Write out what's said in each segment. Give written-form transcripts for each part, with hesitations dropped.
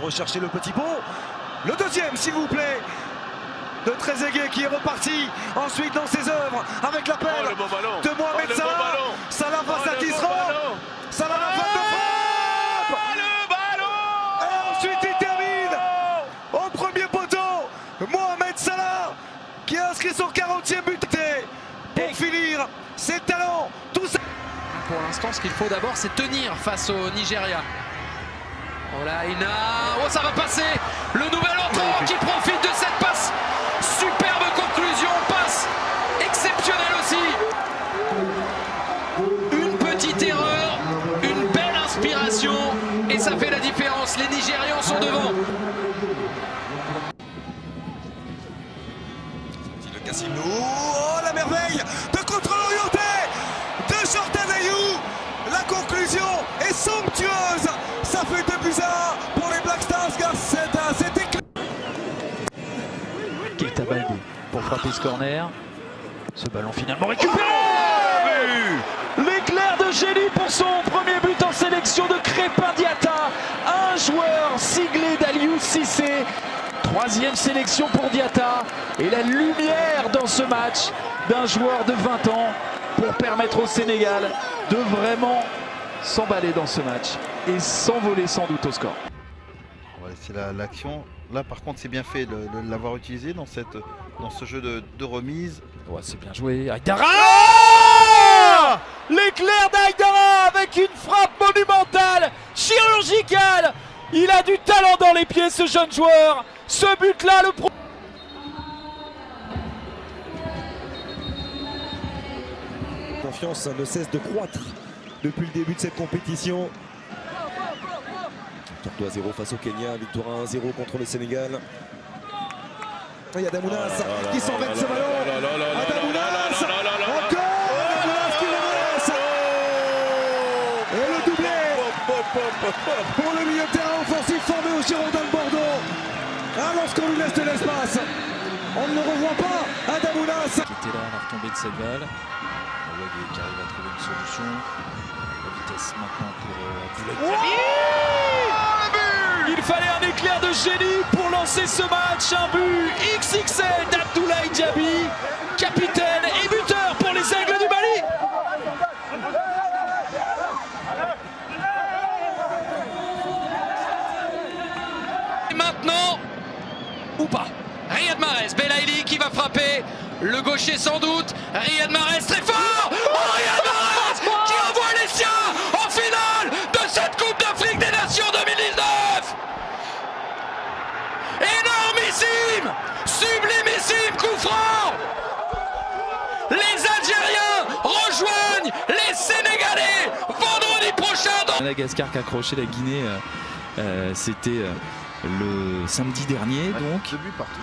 rechercher le petit pont. Le deuxième, s'il vous plaît, de Trezeguet qui est reparti ensuite dans ses œuvres avec l'appel de Mohamed Salah. Salah face à Tisserand. Salah la frappe de frappe. Le ballon. Et ensuite il termine au premier poteau. Mohamed Salah qui a inscrit son 40e but. Pour finir, ses talents, tout ça. Pour l'instant, ce qu'il faut d'abord, c'est tenir face au Nigeria. Oh là, oh, ça va passer. Le nouvel entrant qui profite de cette passe. Superbe conclusion, passe exceptionnelle aussi. Une petite erreur, une belle inspiration et ça fait la différence. Les Nigérians sont devant. Le Casino, oh la merveille de contrôle orienté de Jordan Ayew. La conclusion est somptueuse. Ça fait 2-1 pour les Black Stars car c'est éclair. Keita Baldé pour frapper ce corner. Ce ballon finalement récupéré. L'éclair de génie pour son premier but en sélection de Crépin Diatta. Un joueur siglé d'Aliou Cissé. Troisième sélection pour Diatta. Et la lumière dans ce match d'un joueur de 20 ans pour permettre au Sénégal de vraiment s'emballer dans ce match et s'envoler sans doute au score. On va laisser l'action. Là par contre c'est bien fait de l'avoir utilisé dans ce jeu de remise. Ouais, c'est bien joué. Aïdara, l'éclair d'Aïdara avec une frappe monumentale, chirurgicale. Il a du talent dans les pieds ce jeune joueur. Ce but-là, le confiance ne cesse de croître depuis le début de cette compétition. Victoire 2-0 face au Kenya, victoire 1-0 contre le Sénégal. Il y a Damounas qui s'embête ce ballon. Damounas, encore Damounas qui le laisse. Et le doublé pour le milieu de terrain offensif formé au Girondins de Bordeaux. Ah, lorsqu'on lui laisse de l'espace, on ne le revoit pas à Damounas. qui était là à la retombée de cette balle. Awagé qui arrive à trouver une solution. La vitesse maintenant pour Abdoulaye. Il fallait un éclair de génie pour lancer ce match. Un but XXL d'Abdoulaye Diaby, capitaine et buteur pour les Aigles du Mali. Et maintenant, ou pas, Riyad Mahrez, Belaïli qui va frapper. Le gaucher sans doute, Riyad Mahrez très fort. Oh, Riyad Mahrez qui envoie les siens en finale de cette Coupe d'Afrique des Nations 2019. Énormissime, sublimissime coup franc. Les Algériens rejoignent les Sénégalais vendredi prochain dans Madagascar qui a accroché la Guinée, c'était le samedi dernier. Donc 2 buts partout.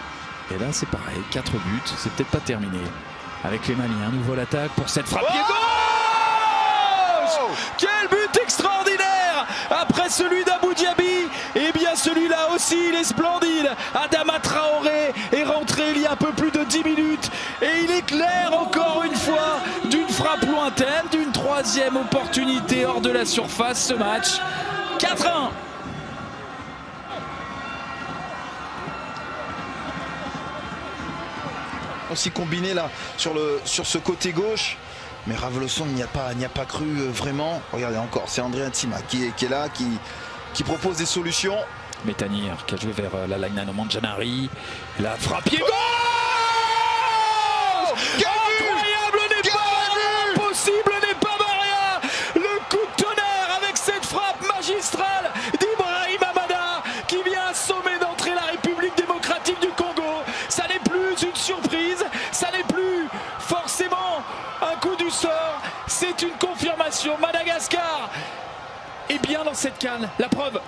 et là c'est pareil, 4 buts, c'est peut-être pas terminé. Avec les Maliens, nouveau l'attaque pour cette frappe. Pied gauche. Quel but extraordinaire. Après celui d'Abou Diaby, et bien celui-là aussi, il est splendide. Adama Traoré est rentré il y a un peu plus de 10 minutes. Et il éclaire encore une fois d'une frappe lointaine, d'une troisième opportunité hors de la surface ce match. 4-1. Aussi combiné là sur ce côté gauche, mais Ravloson n'y a pas cru vraiment. Regardez encore, c'est André Ntima qui est là, qui propose des solutions. Métanir qui a joué vers la line de Mandjanari. La frappe pied gauche. Incroyable n'est pas impossible n'est pas Maria. Le coup de tonnerre avec cette frappe magistrale d'Ibrahim Amada qui vient assommer d'entrée la République démocratique du Congo. Ça n'est plus une surprise, ça n'est plus forcément un coup du sort, c'est une confirmation. Madagascar est bien dans cette CAN, la preuve.